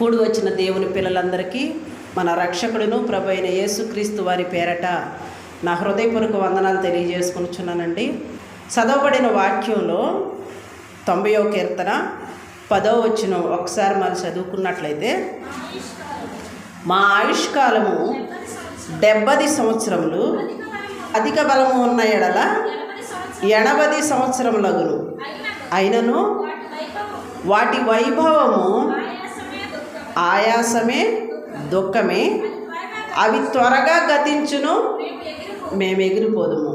కూడి వచ్చిన దేవుని పిల్లలందరికీ మన రక్షకుడును ప్రభు అయిన యేసుక్రీస్తు వారి పేరట నా హృదయపూర్వక వందనాలు తెలియజేసుకుంటున్నానండి. చదవబడిన వాక్యంలో 90వ కీర్తన 10వ వచనం ఒకసారి మనం చదువుకున్నట్లయితే, మా ఆయుష్కాలము 70 సంవత్సరములు, అధిక బలము ఉన్న ఎడల 80 సంవత్సరములగును. అయినను వాటి వైభవము ఆయాసమే, దుఃఖమే, అవి త్వరగా గతించును, మేము ఎగిరిపోదుము.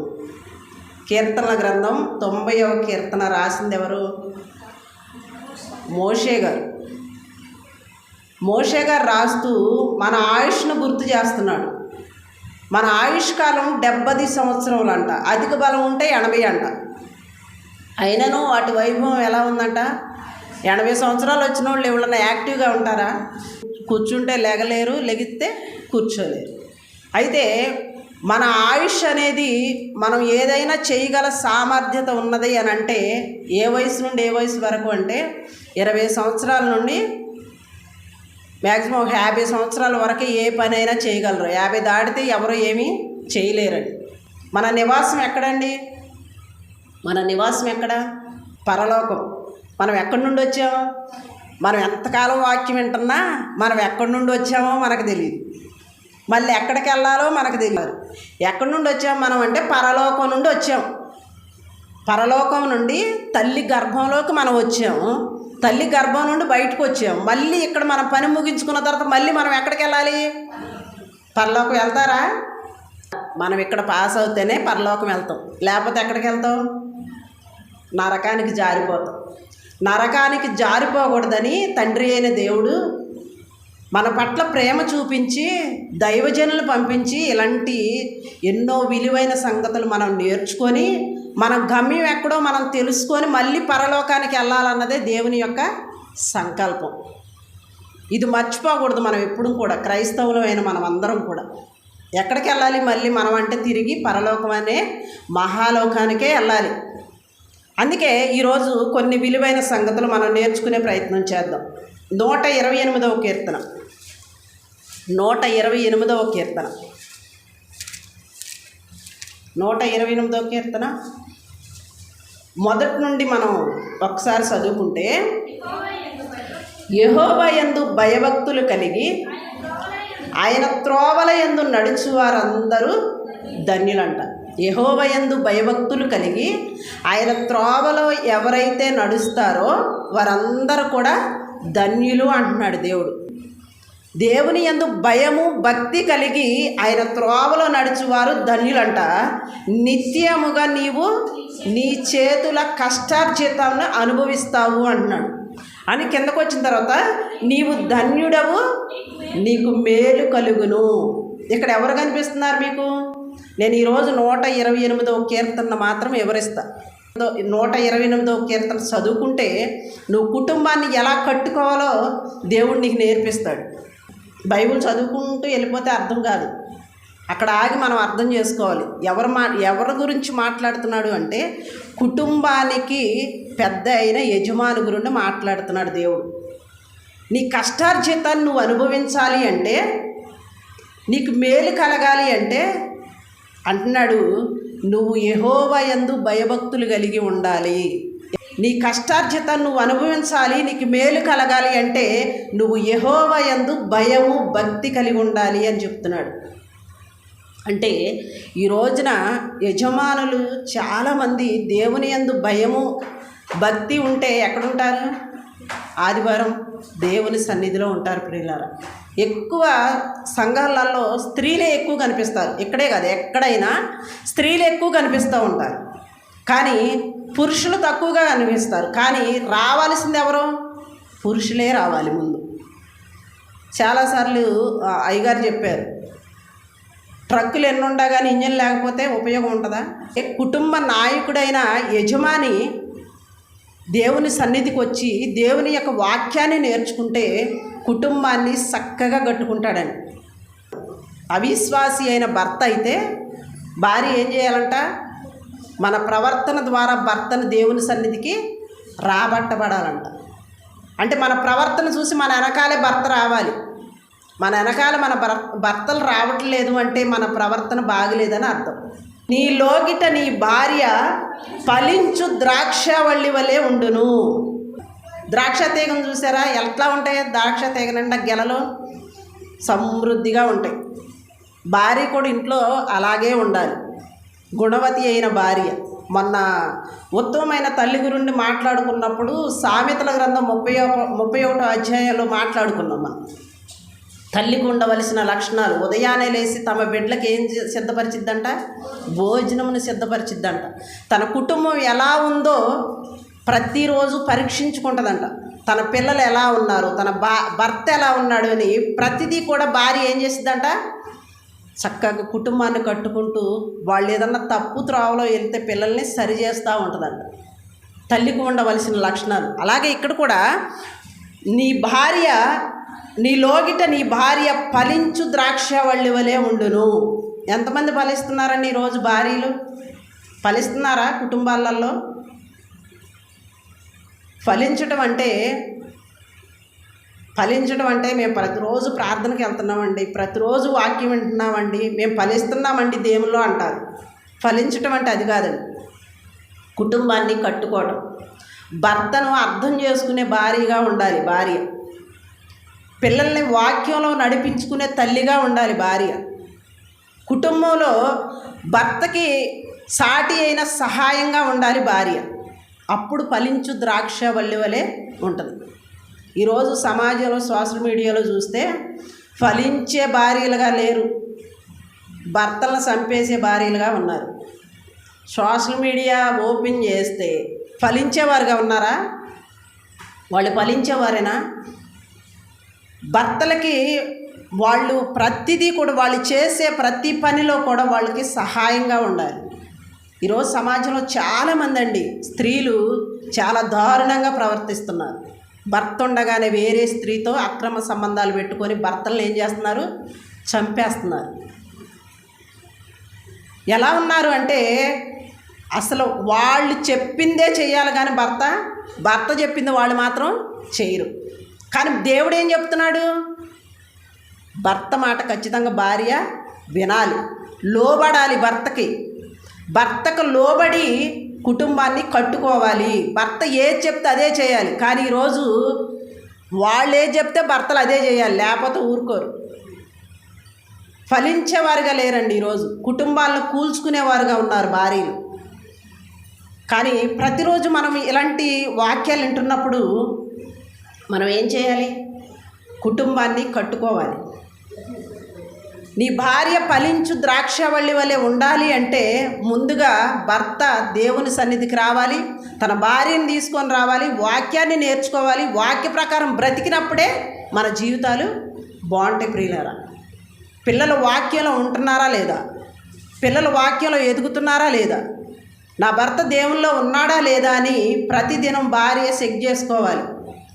కీర్తనల గ్రంథం 90వ కీర్తన రాసింది ఎవరు? మోషే గారు. మోషే గారు రాస్తూ మన ఆయుష్ను గుర్తు చేస్తున్నాడు. మన ఆయుష్కాలం 70 సంవత్సరములు అంట, అధిక బలం ఉంటే 80 అంట. అయినను వాటి వైభవం ఎలా ఉందంట? 80 సంవత్సరాలు వచ్చిన వాళ్ళు ఎవరన్నా యాక్టివ్గా ఉంటారా? కూర్చుంటే లెగలేరు, లెగిస్తే కూర్చోలేరు. అయితే మన ఆయుష్ అనేది మనం ఏదైనా చేయగల సామర్థ్యత ఉన్నది అని అంటే ఏ వయసు నుండి ఏ వయసు వరకు అంటే 20 సంవత్సరాల నుండి మ్యాక్సిమం 50 సంవత్సరాల వరకు ఏ పని అయినా చేయగలరు. 50 దాటితే ఎవరు ఏమీ చేయలేరండి. మన నివాసం ఎక్కడండి? మన నివాసం ఎక్కడ? పరలోకం. మనం ఎక్కడి నుండి వచ్చామో, మనం ఎంతకాలం వాక్యం వింటున్నా మనం ఎక్కడి నుండి వచ్చామో మనకు తెలియదు. మళ్ళీ ఎక్కడికి వెళ్ళాలో మనకు తెలియదు. ఎక్కడి నుండి వచ్చాము మనం అంటే పరలోకం నుండి వచ్చాము. పరలోకం నుండి తల్లి గర్భంలోకి మనం వచ్చాము. తల్లి గర్భం నుండి బయటకు వచ్చాము. మళ్ళీ ఇక్కడ మనం పని ముగించుకున్న తర్వాత మళ్ళీ మనం ఎక్కడికి వెళ్ళాలి? పరలోకం వెళ్తారా? మనం ఇక్కడ పాస్ అవుతేనే పరలోకం వెళ్తాం, లేకపోతే ఎక్కడికి వెళ్తాం? నరకానికి జారిపోతాం. నరకానికి జారిపోకూడదని తండ్రి అయిన దేవుడు మన పట్ల ప్రేమ చూపించి దైవజనులు పంపించి ఇలాంటి ఎన్నో విలువైన సంగతులు మనం నేర్చుకొని మన గమ్యం ఎక్కడో మనం తెలుసుకొని మళ్ళీ పరలోకానికి వెళ్ళాలన్నదే దేవుని యొక్క సంకల్పం. ఇది మర్చిపోకూడదు మనం ఎప్పుడు కూడా. క్రైస్తవులమైన మనం అందరం కూడా ఎక్కడికి వెళ్ళాలి? మళ్ళీ మనం అంటే తిరిగి పరలోకం అనే మహాలోకానికే వెళ్ళాలి. అందుకే ఈరోజు కొన్ని విలువైన సంగతులు మనం నేర్చుకునే ప్రయత్నం చేద్దాం. 128వ కీర్తన 128వ కీర్తన 128వ కీర్తన మొదటి నుండి మనం ఒకసారి చదువుకుంటే, యెహోవా యందు భయభక్తులు కలిగి ఆయన త్రోవల యందు నడుచువారందరూ ధన్యులంట. యెహోవా యందు భయభక్తులు కలిగి ఆయన త్రోవలో ఎవరైతే నడుస్తారో వారందరూ కూడా ధన్యులు అంటున్నాడు దేవుడు. దేవుని యందు భయము భక్తి కలిగి ఆయన త్రోవలో నడుచువారు ధన్యులంట. నిత్యముగా నీవు నీ చేతుల కష్టార్జితాన్ని అనుభవిస్తావు అంటున్నాడు. అని కిందకు వచ్చిన తర్వాత నీవు ధన్యుడవు, నీకు మేలు కలుగును. ఇక్కడ ఎవరు కనిపిస్తున్నారు మీకు? నేను ఈరోజు 128వ కీర్తన మాత్రం వివరిస్తా. 128వ కీర్తన చదువుకుంటే నువ్వు కుటుంబాన్ని ఎలా కట్టుకోవాలో దేవుడు నీకు నేర్పిస్తాడు. బైబిల్ చదువుకుంటూ వెళ్ళిపోతే అర్థం కాదు. అక్కడ ఆగి మనం అర్థం చేసుకోవాలి. ఎవరి గురించి మాట్లాడుతున్నాడు అంటే కుటుంబానికి పెద్ద అయిన యజమాని గురించి మాట్లాడుతున్నాడు దేవుడు. నీ కష్టార్జితాన్ని నువ్వు అనుభవించాలి అంటే, నీకు మేలు కలగాలి అంటే అంటున్నాడు, నువ్వు యెహోవా యందు భయభక్తులు కలిగి ఉండాలి. నీ కష్టార్జితాన్ని నువ్వు అనుభవించాలి, నీకు మేలు కలగాలి అంటే నువ్వు యెహోవా యందు భయము భక్తి కలిగి ఉండాలి అని చెప్తున్నాడు. అంటే ఈ రోజున యజమానులు చాలామంది దేవుని యందు భయము భక్తి ఉంటే ఎక్కడుంటారు? ఆదివారం దేవుని సన్నిధిలో ఉంటారు. ప్రియులారా, ఎక్కువ సంఘాలలో స్త్రీలే ఎక్కువ కనిపిస్తారు. ఇక్కడే కాదు, ఎక్కడైనా స్త్రీలు ఎక్కువ కనిపిస్తూ ఉంటారు. కానీ పురుషులు తక్కువగా కనిపిస్తారు. కానీ రావాల్సింది ఎవరు? పురుషులే రావాలి ముందు. చాలాసార్లు అయ్యగారు చెప్పారు, ట్రక్కులు ఎన్ని ఉండా కానీ ఇంజన్ లేకపోతే ఉపయోగం ఉంటుందా? కుటుంబ నాయకుడైన యజమాని దేవుని సన్నిధికి వచ్చి దేవుని యొక్క వాక్యాన్ని నేర్చుకుంటే కుటుంబాన్ని చక్కగా కట్టుకుంటాడండి. అవిశ్వాసి అయిన భర్త అయితే భార్య ఏం చేయాలంట? మన ప్రవర్తన ద్వారా భర్తను దేవుని సన్నిధికి రాబట్టబడాలంట. అంటే మన ప్రవర్తన చూసి మన వెనకాలే భర్త రావాలి. మన వెనకాల మన భర్తలు రావట్లేదు అంటే మన ప్రవర్తన బాగలేదని అర్థం. నీ లోగిట నీ భార్య ఫలించు ద్రాక్షవల్లి వలె ఉండును. ద్రాక్ష తీగను చూసారా ఎట్లా ఉంటాయి? ద్రాక్ష తీగ నిండా గెలలు సమృద్ధిగా ఉంటాయి. భార్య కూడా ఇంట్లో అలాగే ఉండాలి, గుణవతి అయిన భార్య. మొన్న ఉత్తమమైన తల్లి గురించి మాట్లాడుకున్నప్పుడు సామెతల గ్రంథం 31వ అధ్యాయంలో మాట్లాడుకున్నాం. మనం తల్లికి ఉండవలసిన లక్షణాలు. ఉదయాన్నే లేచి తమ బిడ్డలకు ఏం సిద్ధపరిచిద్దంట? భోజనమును సిద్ధపరిచిద్దంట. తన కుటుంబం ఎలా ఉందో ప్రతిరోజు పరీక్షించుకుంటుందంట. తన పిల్లలు ఎలా ఉన్నారు, తన భర్త ఎలా ఉన్నాడు అని ప్రతిదీ కూడా భార్య ఏం చేసిద్దంట? చక్కగా కుటుంబాన్ని కట్టుకుంటూ వాళ్ళు ఏదన్నా తప్పు త్రోవలో వెళ్తే పిల్లల్ని సరి చేస్తూ ఉంటుందంట. తల్లికి ఉండవలసిన లక్షణాలు. అలాగే ఇక్కడ కూడా నీ భార్య, నీ లోగిట నీ భార్య ఫలించు ద్రాక్షవల్లి వలె ఉండును. ఎంతమంది ఫలిస్తున్నారండి ఈరోజు? భార్యలు ఫలిస్తున్నారా కుటుంబాలలో? ఫలించటం అంటే మేము ప్రతిరోజు ప్రార్థనకి వెళ్తున్నామండి, ప్రతిరోజు వాక్యం వింటున్నామండి, మేము ఫలిస్తున్నామండి దేవుల్లో అంటారు. ఫలించటం అంటే అది కాదండి. కుటుంబాన్ని కట్టుకోవడం, భర్తను అర్థం చేసుకునే భార్యగా ఉండాలి భార్య. పిల్లల్ని వాక్యంలో నడిపించుకునే తల్లిగా ఉండాలి భార్య. కుటుంబంలో భర్తకి సాటి అయిన సహాయంగా ఉండాలి భార్య. అప్పుడు ఫలించు ద్రాక్షవల్లి వలె ఉంటుంది. ఈరోజు సమాజంలో సోషల్ మీడియాలో చూస్తే ఫలించే భార్యలుగా లేరు, భర్తలను చంపేసే భార్యలుగా ఉన్నారు. సోషల్ మీడియా ఓపెన్ చేస్తే ఫలించేవారుగా ఉన్నారా? వాళ్ళు ఫలించేవారేనా? భర్తలకి వాళ్ళు ప్రతిదీ కూడా వాళ్ళు చేసే ప్రతి పనిలో కూడా వాళ్ళకి సహాయంగా ఉండాలి. ఈరోజు సమాజంలో చాలామంది అండి స్త్రీలు చాలా దారుణంగా ప్రవర్తిస్తున్నారు. భర్త ఉండగానే వేరే స్త్రీతో అక్రమ సంబంధాలు పెట్టుకొని భర్తలను ఏం చేస్తున్నారు? చంపేస్తున్నారు. ఎలా ఉన్నారు అంటే అసలు వాళ్ళు చెప్పిందే చేయాలి కానీ భర్త చెప్పింది వాళ్ళు మాత్రం చేయరు. కానీ దేవుడు ఏం చెప్తున్నాడు? భర్త మాట ఖచ్చితంగా భార్య వినాలి, లోబడాలి భర్తకు లోబడి కుటుంబాన్ని కట్టుకోవాలి. భర్త ఏది చెప్తే అదే చేయాలి. కానీ ఈరోజు వాళ్ళు ఏది చెప్తే భర్తలు అదే చేయాలి, లేకపోతే ఊరుకోరు. ఫలించేవారుగా లేరండి ఈరోజు. కుటుంబాలను కూల్చుకునేవారుగా ఉన్నారు భార్యలు. కానీ ప్రతిరోజు మనం ఇలాంటి వాక్యాలు వింటున్నప్పుడు మనం ఏం చేయాలి? కుటుంబాన్ని కట్టుకోవాలి. నీ భార్య ఫలించు ద్రాక్షవల్లి వలె ఉండాలి అంటే ముందుగా భర్త దేవుని సన్నిధికి రావాలి, తన భార్యను తీసుకొని రావాలి, వాక్యాన్ని నేర్చుకోవాలి. వాక్య ప్రకారం బ్రతికినప్పుడే మన జీవితాలు బాగుంటాయి. ప్రియులారా, పిల్లలు వాక్యంలో ఉంటున్నారా లేదా? పిల్లలు వాక్యంలో ఎదుగుతున్నారా లేదా? నా భర్త దేవుల్లో ఉన్నాడా లేదా అని ప్రతిదినం భార్య చెక్ చేసుకోవాలి.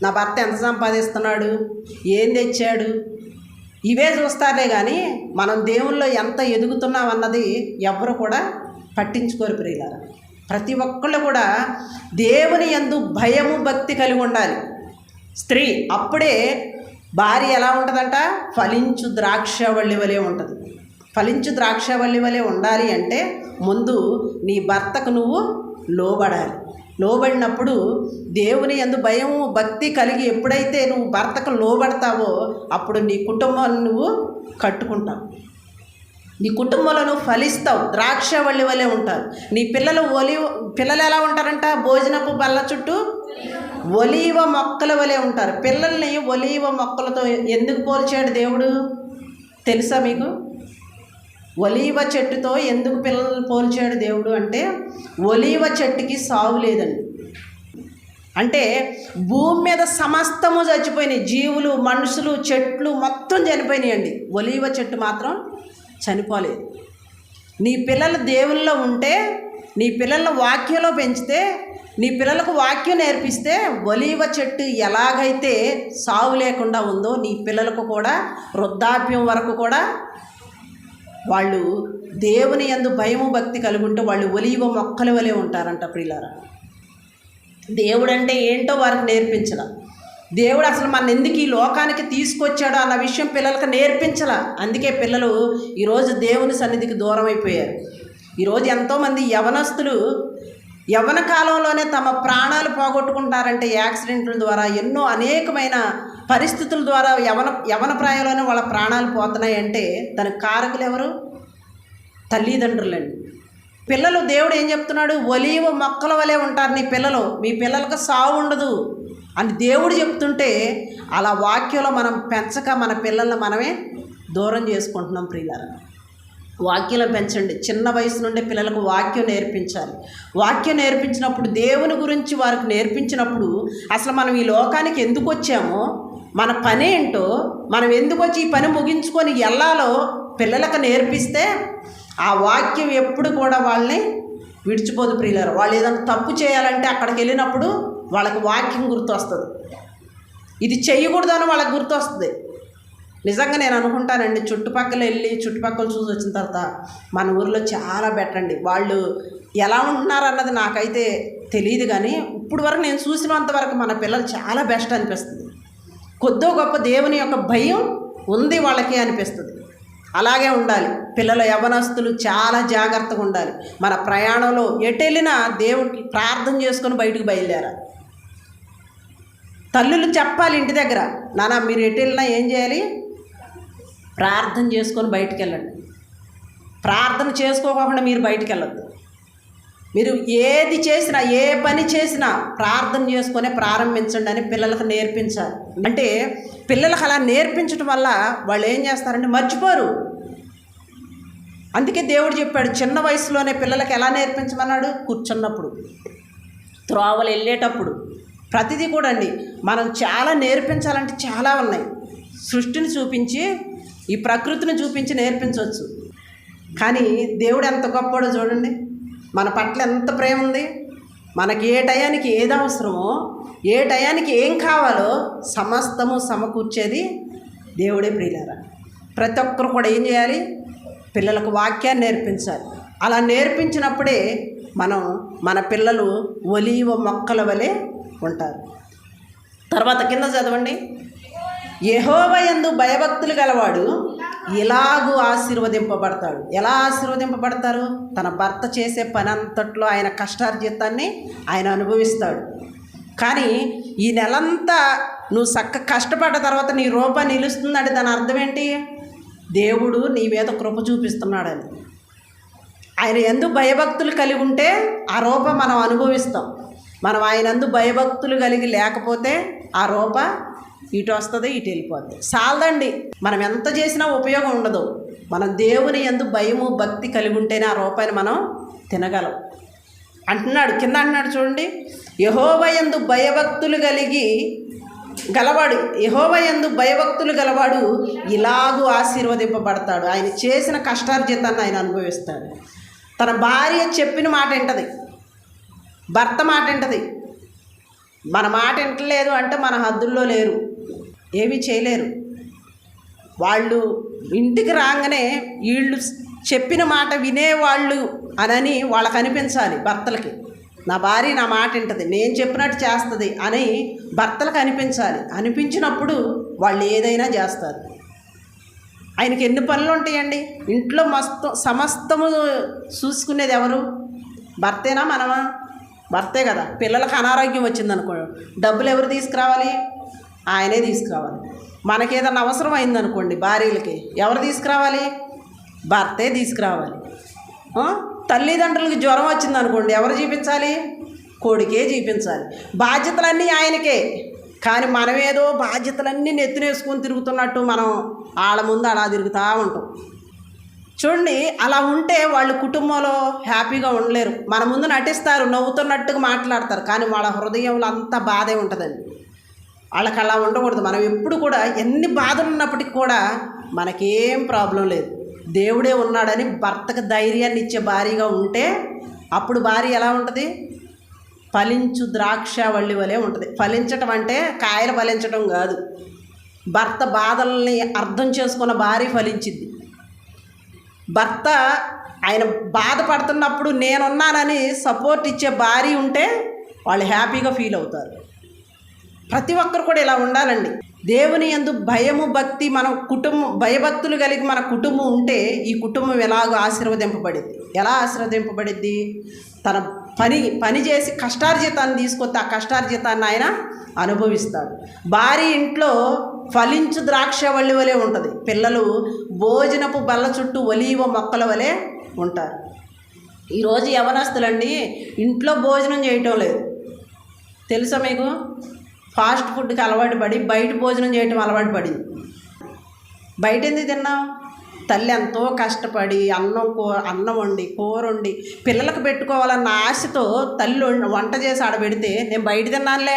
నా భర్త ఎంత సంపాదిస్తున్నాడు, ఏం తెచ్చాడు, ఇవే చూస్తారే కానీ మనం దేవుల్లో ఎంత ఎదుగుతున్నాం అన్నది ఎవరు కూడా పట్టించుకోరు. ప్రియులారా, ప్రతి ఒక్కళ్ళు కూడా దేవుని యందు భయము భక్తి కలిగి ఉండాలి స్త్రీ. అప్పుడే భార్య ఎలా ఉంటుందంట? ఫలించు ద్రాక్షవల్లి వలె ఉంటుంది. ఫలించు ద్రాక్షవల్లి వలె ఉండాలి అంటే ముందు నీ భర్తకు నువ్వు లోబడాలి. లోబడినప్పుడు దేవుని యందు భయము భక్తి కలిగి ఎప్పుడైతే నువ్వు భర్తకు లోబడతావో అప్పుడు నీ కుటుంబాన్ని నువ్వు కట్టుకుంటావు, నీ కుటుంబంలో నువ్వు ఫలిస్తావు, ద్రాక్షవల్లి వలె ఉంటారు. నీ పిల్లలు ఎలా ఉంటారంట? భోజనపు బల్ల చుట్టూ ఒలీవ మొక్కల వలె ఉంటారు. పిల్లల్ని ఒలీవ మొక్కలతో ఎందుకు పోల్చాడు దేవుడు తెలుసా మీకు? ఒలీవ చెట్టుతో ఎందుకు పిల్లల్ని పోల్చాడు దేవుడు అంటే ఒలీవ చెట్టుకి సాగు లేదండి. అంటే భూమి మీద సమస్తము చచ్చిపోయినాయి, జీవులు, మనుషులు, చెట్లు మొత్తం చనిపోయినాయండి. ఒలీవ చెట్టు మాత్రం చనిపోలేదు. నీ పిల్లలు దేవుల్లో ఉంటే, నీ పిల్లల వాక్యంలో పెంచితే, నీ పిల్లలకు వాక్యం నేర్పిస్తే ఒలీవ చెట్టు ఎలాగైతే సాగు లేకుండా ఉందో నీ పిల్లలకు కూడా వృద్ధాప్యం వరకు కూడా వాళ్ళు దేవుని యందు భయము భక్తి కలిగి ఉంటే వాళ్ళు ఒలీవ మొక్కల వలె ఉంటారంట. ప్రియులారా, దేవుడు అంటే ఏంటో వారికి నేర్పించడం. దేవుడు అసలు మన ఎందుకు ఈ లోకానికి తీసుకొచ్చాడో అన్న విషయం పిల్లలకు నేర్పించాల. అందుకే పిల్లలు ఈరోజు దేవుని సన్నిధికి దూరం అయిపోయారు. ఈరోజు ఎంతోమంది యవనస్తులు యవ్వన కాలంలోనే తమ ప్రాణాలు పోగొట్టుకుంటారంటే యాక్సిడెంట్ల ద్వారా, ఎన్నో అనేకమైన పరిస్థితుల ద్వారా యవన ప్రాయంలోనే వాళ్ళ ప్రాణాలు పోతున్నాయంటే దానికి కారకులు ఎవరు? తల్లిదండ్రులండి. పిల్లలు దేవుడు ఏం చెప్తున్నాడు? ఒలీవ మొక్కల వలె ఉంటారు నీ పిల్లలు, మీ పిల్లలకు సావు ఉండదు అని దేవుడు చెప్తుంటే అలా వాక్యంలో మనం పెంచక మన పిల్లల్ని మనమే దూరం చేసుకుంటున్నాం. ప్రియులారా, వాక్యంలో పెంచండి. చిన్న వయసు నుండి పిల్లలకు వాక్యం నేర్పించాలి. వాక్యం నేర్పించినప్పుడు, దేవుని గురించి వారికి నేర్పించినప్పుడు అసలు మనం ఈ లోకానికి ఎందుకు వచ్చామో, మన పని ఏంటో, మనం ఎందుకు వచ్చి ఈ పని ముగించుకొని వెళ్ళాలో పిల్లలకు నేర్పిస్తే ఆ వాక్యం ఎప్పుడు కూడా వాళ్ళని విడిచిపోదు. ప్రియులారా, వాళ్ళు ఏదైనా తప్పు చేయాలంటే అక్కడికి వెళ్ళినప్పుడు వాళ్ళకి వాక్యం గుర్తొస్తుంది. ఇది చెయ్యకూడదని వాళ్ళకి గుర్తొస్తుంది. నిజంగా నేను అనుకుంటానండి, చుట్టుపక్కల వెళ్ళి చుట్టుపక్కల చూసి వచ్చిన తర్వాత మన ఊరిలో చాలా బెటర్ అండి. వాళ్ళు ఎలా ఉంటున్నారన్నది నాకైతే తెలియదు, కానీ ఇప్పుడు వరకు నేను చూసినంత వరకు మన పిల్లలు చాలా బెస్ట్ అనిపిస్తుంది. కొద్దో గొప్ప దేవుని యొక్క భయం ఉంది వాళ్ళకి అనిపిస్తుంది. అలాగే ఉండాలి పిల్లలు, యవ్వనస్తులు చాలా జాగ్రత్తగా ఉండాలి. మన ప్రయాణంలో ఎటు వెళ్ళినా దేవుడికి ప్రార్థన చేసుకొని బయటకు బయలుదేరాలి. తల్లులు చెప్పాలి ఇంటి దగ్గర, నాన్న మీరు ఎటు వెళ్ళినా ఏం చేయాలి? ప్రార్థన చేసుకొని బయటికి వెళ్ళండి. ప్రార్థన చేసుకోకుండా మీరు బయటికి వెళ్ళొద్దు. మీరు ఏది చేసినా, ఏ పని చేసినా ప్రార్థన చేసుకొని ప్రారంభించండి అని పిల్లలకు నేర్పించాలి. అంటే పిల్లలకు అలా నేర్పించడం వల్ల వాళ్ళు ఏం చేస్తారంటే మర్చిపోరు. అందుకే దేవుడు చెప్పాడు, చిన్న వయసులోనే పిల్లలకు ఎలా నేర్పించమన్నాడు? కూర్చున్నప్పుడు, త్రోవలు వెళ్ళేటప్పుడు, ప్రతిదీ కూడా అండి. మనం చాలా నేర్పించాలంటే చాలా ఉన్నాయి. సృష్టిని చూపించి, ఈ ప్రకృతిని చూపించి నేర్పించవచ్చు. కానీ దేవుడు ఎంత గొప్పడో చూడండి, మన పట్ల ఎంత ప్రేమ ఉంది. మనకి ఏ టయానికి ఏది అవసరమో, ఏ టయానికి ఏం కావాలో సమస్తము సమకూర్చేది దేవుడే. ప్రియులారా, ప్రతి ఒక్కరు కూడా ఏం చేయాలి? పిల్లలకు వాక్యాన్ని నేర్పించాలి. అలా నేర్పించినప్పుడే మన పిల్లలు ఒలీవ మొక్కల వలె ఉంటారు. తర్వాత కింద చదవండి, యెహోవా యందు భయభక్తులు గలవాడు ఇలాగూ ఆశీర్వదింపబడతాడు. ఎలా ఆశీర్వదింపబడతారు? తన భర్త చేసే పని అంతట్లో ఆయన కష్టార్జితాన్ని ఆయన అనుభవిస్తాడు. కానీ ఈ నెలంతా నువ్వు కష్టపడ్డ తర్వాత నీ రూపాయి నిలుస్తుందంటే దాని అర్థం ఏంటి? దేవుడు నీ మీద కృప చూపిస్తున్నాడని. ఆయన యందు భయభక్తులు కలిగి ఉంటే ఆ రూపం మనం అనుభవిస్తాం. మనం ఆయన యందు భయభక్తులు కలిగి లేకపోతే ఆ రూప ఇటు వస్తుంది, ఇటు వెళ్ళిపోద్ది. చాలదండి, మనం ఎంత చేసినా ఉపయోగం ఉండదు. మనం దేవుని యందు భయము భక్తి కలిగి ఉంటేనే ఆ రూపాయిని మనం తినగలం అంటున్నాడు. కింద అంటున్నాడు చూడండి, యెహోవా యందు భయభక్తులు గలవాడు, యెహోవా యందు భయభక్తులు గలవాడు ఇలాగూ ఆశీర్వదింపబడతాడు. ఆయన చేసిన కష్టార్జితాన్ని ఆయన అనుభవిస్తాడు. తన భార్య చెప్పిన మాట వింటది, భర్త మాట వింటది. మన మాట వింటలేదు అంటే మన హద్దుల్లో లేరు, ఏమీ చేయలేరు. వాళ్ళు ఇంటికి రాగానే వీళ్ళు చెప్పిన మాట వినేవాళ్ళు అని వాళ్ళకి అనిపించాలి. భర్తలకి, నా భార్య నా మాట వింటది, నేను చెప్పినట్టు చేస్తుంది అని భర్తలకు అనిపించాలి. అనిపించినప్పుడు వాళ్ళు ఏదైనా చేస్తారు. ఆయనకి ఎన్ని పనులు ఉంటాయండి? ఇంట్లో సమస్తము చూసుకునేది ఎవరు? భర్తేనా మనమా? భర్తే కదా. పిల్లలకు అనారోగ్యం వచ్చిందనుకో, డబ్బులు ఎవరు తీసుకురావాలి? ఆయనే తీసుకురావాలి. మనకేదన్నా అవసరం అయిందనుకోండి భార్యలకి, ఎవరు తీసుకురావాలి? భర్తే తీసుకురావాలి. తల్లిదండ్రులకి జ్వరం వచ్చిందనుకోండి, ఎవరు చూపించాలి? కొడుకే చూపించాలి. బాధ్యతలన్నీ ఆయనకే. కానీ మనమేదో బాధ్యతలన్నీ నెత్తినేసుకొని తిరుగుతున్నట్టు మనం వాళ్ళ ముందు అలా తిరుగుతూ ఉంటాం. చూడండి, అలా ఉంటే వాళ్ళు కుటుంబంలో హ్యాపీగా ఉండలేరు. మన ముందు నటిస్తారు, నవ్వుతున్నట్టుగా మాట్లాడతారు, కానీ వాళ్ళ హృదయంలో అంత బాధే ఉంటుందండి. వాళ్ళకి అలా ఉండకూడదు. మనం ఎప్పుడు కూడా ఎన్ని బాధలు ఉన్నప్పటికీ కూడా మనకేం ప్రాబ్లం లేదు, దేవుడే ఉన్నాడని భర్తకు ధైర్యాన్ని ఇచ్చే భార్యగా ఉంటే అప్పుడు భార్య ఎలా ఉంటుంది? ఫలించు ద్రాక్షవల్లి వలె ఉంటుంది. ఫలించటం అంటే కాయలు ఫలించడం కాదు. భర్త బాధల్ని అర్థం చేసుకున్న భార్య ఫలించింది. భర్త ఆయన బాధపడుతున్నప్పుడు నేనున్నానని సపోర్ట్ ఇచ్చే భార్య ఉంటే వాళ్ళు హ్యాపీగా ఫీల్ అవుతారు. ప్రతి ఒక్కరు కూడా ఇలా ఉండాలండి. దేవుని యందు భయము భక్తి మన కుటుంబం, భయభక్తులు కలిగి మన కుటుంబం ఉంటే ఈ కుటుంబం ఎలాగో ఆశీర్వదింపబడింది. ఎలా ఆశీర్వదింపబడిద్ది? తన పని చేసి కష్టార్జితాన్ని తీసుకొస్తే ఆ కష్టార్జితాన్ని ఆయన అనుభవిస్తాడు. భార్య ఇంట్లో ఫలించు ద్రాక్షవల్లి వలె ఉంటుంది. పిల్లలు భోజనపు బల్ల చుట్టూ ఒలీవ మొక్కల వలె ఉంటారు. ఈరోజు యవనస్తులండి ఇంట్లో భోజనం చేయటం లేదు. తెలుసా మీకు? ఫాస్ట్ ఫుడ్కి అలవాటు పడి బయట భోజనం చేయటం అలవాటు పడింది. బయట ఎందుకు తిన్నాం? తల్లి ఎంతో కష్టపడి అన్నం వండి కూర వండి పిల్లలకు పెట్టుకోవాలన్న ఆశతో తల్లి వంట చేసి ఆడబెడితే నేను బయట తిన్నానులే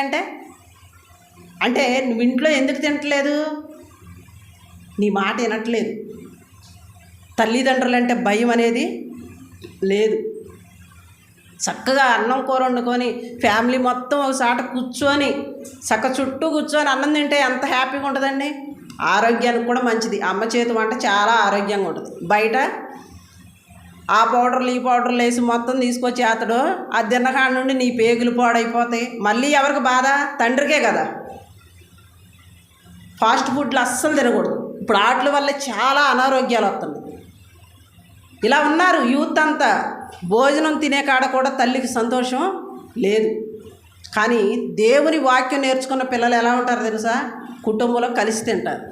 అంటే నువ్వు ఇంట్లో ఎందుకు తినట్లేదు? నీ మాట వినట్లేదు. తల్లిదండ్రులంటే భయం అనేది లేదు. చక్కగా అన్నం కూర వండుకొని ఫ్యామిలీ మొత్తం ఒకసాట కూర్చొని చుట్టూ కూర్చొని అన్నం తింటే ఎంత హ్యాపీగా ఉంటుందండి. ఆరోగ్యానికి కూడా మంచిది. అమ్మ చేతి వంట చాలా ఆరోగ్యంగా ఉంటుంది. బయట ఆ పౌడర్లు ఈ పౌడర్లు వేసి మొత్తం తీసుకొచ్చి అతడు ఆ తిన్నకాడ నుండి నీ పేగులు పాడైపోతాయి. మళ్ళీ ఎవరికి బాధ? తండ్రికే కదా. ఫాస్ట్ ఫుడ్లు అస్సలు తినకూడదు. ఇప్పుడు వాటి వల్ల చాలా అనారోగ్యాలు వస్తున్నాయి. ఇలా ఉన్నారు యూత్ అంతా. భోజనం తినే కాడ కూడా తల్లికి సంతోషం లేదు. కానీ దేవుని వాక్యం నేర్చుకున్న పిల్లలు ఎలా ఉంటారు తెలుసా? కుటుంబంలో కలిసి తింటారు.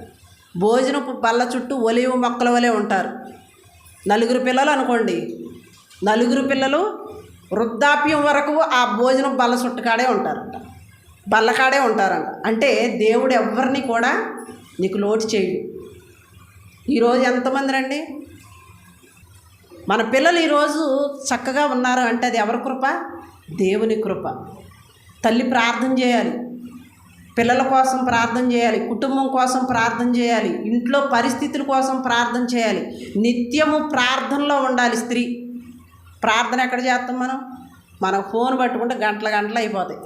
భోజనపు బల్ల చుట్టూ ఒలివ మొక్కల వలె ఉంటారు. 4 పిల్లలు అనుకోండి, 4 పిల్లలు వృద్ధాప్యం వరకు ఆ భోజనం బల్ల చుట్టుకాడే ఉంటారంట, బల్లకాడే ఉంటారంట. అంటే దేవుడు ఎవరిని కూడా నీకు లోటు చేయడు. ఈరోజు ఎంతమంది రండి మన పిల్లలు ఈరోజు చక్కగా ఉన్నారు అంటే అది ఎవరి కృప? దేవుని కృప. తల్లి ప్రార్థన చేయాలి, పిల్లల కోసం ప్రార్థన చేయాలి, కుటుంబం కోసం ప్రార్థన చేయాలి, ఇంట్లో పరిస్థితుల కోసం ప్రార్థన చేయాలి. నిత్యము ప్రార్థనలో ఉండాలి స్త్రీ. ప్రార్థన ఎక్కడ చేస్తాం మనం ఫోన్ పట్టుకుంటే గంటలు అయిపోతాయి.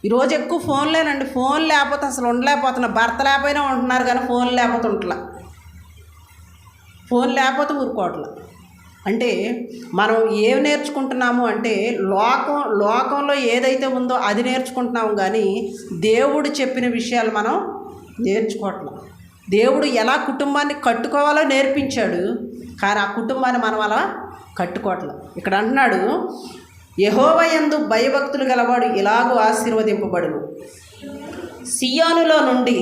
ఈరోజు ఎక్కువ ఫోన్లేనండి. ఫోన్ లేకపోతే అసలు ఉండలేకపోతున్నా. భర్త లేకపోయినా ఉంటున్నారు కానీ ఫోన్ లేకపోతే ఉంటలా. ఫోన్ లేకపోతే ఊరుకోవట్లా. అంటే మనం ఏం నేర్చుకుంటున్నాము అంటే లోకంలో ఏదైతే ఉందో అది నేర్చుకుంటున్నాము కానీ దేవుడు చెప్పిన విషయాలు మనం నేర్చుకోవట్లా. దేవుడు ఎలా కుటుంబాన్ని కట్టుకోవాలో నేర్పించాడు, కానీ ఆ కుటుంబాన్ని మనం అలా కట్టుకోవట్లా. ఇక్కడ అంటున్నాడు, యెహోవా యందు భయభక్తులు గలవాడు ఇలాగూ ఆశీర్వదింపబడును. సియోనులో నుండి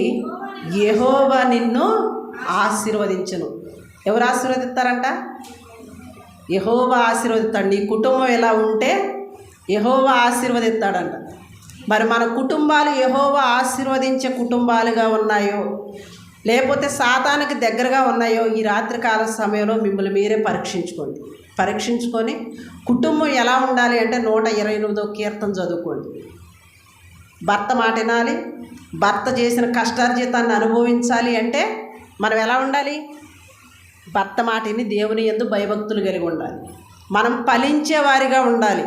యెహోవా నిన్ను ఆశీర్వదించును. ఎవరు ఆశీర్వదిస్తారంట? యెహోవా ఆశీర్వదిస్తాడు. నీ కుటుంబం ఎలా ఉంటే యెహోవా ఆశీర్వదిస్తాడంట. మరి మన కుటుంబాలు యెహోవా ఆశీర్వదించే కుటుంబాలుగా ఉన్నాయో లేకపోతే సాతానికి దగ్గరగా ఉన్నాయో ఈ రాత్రికాల సమయంలో మిమ్మల్ని మీరే పరీక్షించుకొని కుటుంబం ఎలా ఉండాలి అంటే 128వ కీర్తన చదువుకోండి. భర్త మాట వినాలి, భర్త చేసిన కష్టార్జితాన్ని అనుభవించాలి అంటే మనం ఎలా ఉండాలి? భర్త మాటిని దేవుని యందు భయభక్తులు కలిగి ఉండాలి. మనం ఫలించే వారిగా ఉండాలి.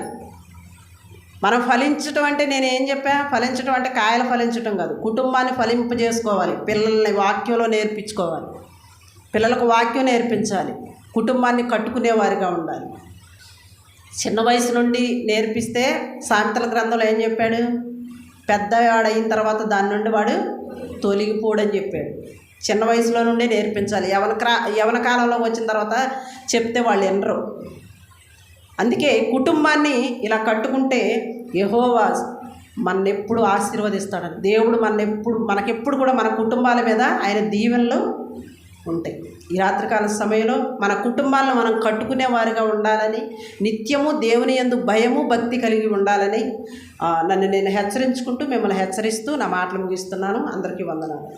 మనం ఫలించటం అంటే నేను ఏం చెప్పా? ఫలించటం అంటే కాయలు ఫలించటం కాదు, కుటుంబాన్ని ఫలింపజేసుకోవాలి. పిల్లల్ని వాక్యంలో నేర్పించుకోవాలి, పిల్లలకు వాక్యం నేర్పించాలి, కుటుంబాన్ని కట్టుకునేవారిగా ఉండాలి. చిన్న వయసు నుండి నేర్పిస్తే సామెతల గ్రంథంలో ఏం చెప్పాడు? పెద్దవాడు అయిన తర్వాత దాని నుండి వాడు తొలగిపోడని చెప్పాడు. చిన్న వయసులో నుండి నేర్పించాలి. యవన కాలంలోకి వచ్చిన తర్వాత చెప్తే వాళ్ళు వినరు. అందుకే కుటుంబాన్ని ఇలా కట్టుకుంటే యెహోవా మనెప్పుడు ఆశీర్వదిస్తాడని. దేవుడు మనకెప్పుడు కూడా మన కుటుంబాల మీద ఆయన దీవెనలు ఉంటాయి. ఈ రాత్రికాల సమయంలో మన కుటుంబాలను మనం కట్టుకునే వారిగా ఉండాలని, నిత్యము దేవుని యందు భయము భక్తి కలిగి ఉండాలని నన్ను నేను హెచ్చరించుకుంటూ మిమ్మల్ని హెచ్చరిస్తూ నా మాటలు ముగిస్తున్నాను. అందరికీ వందనాలు.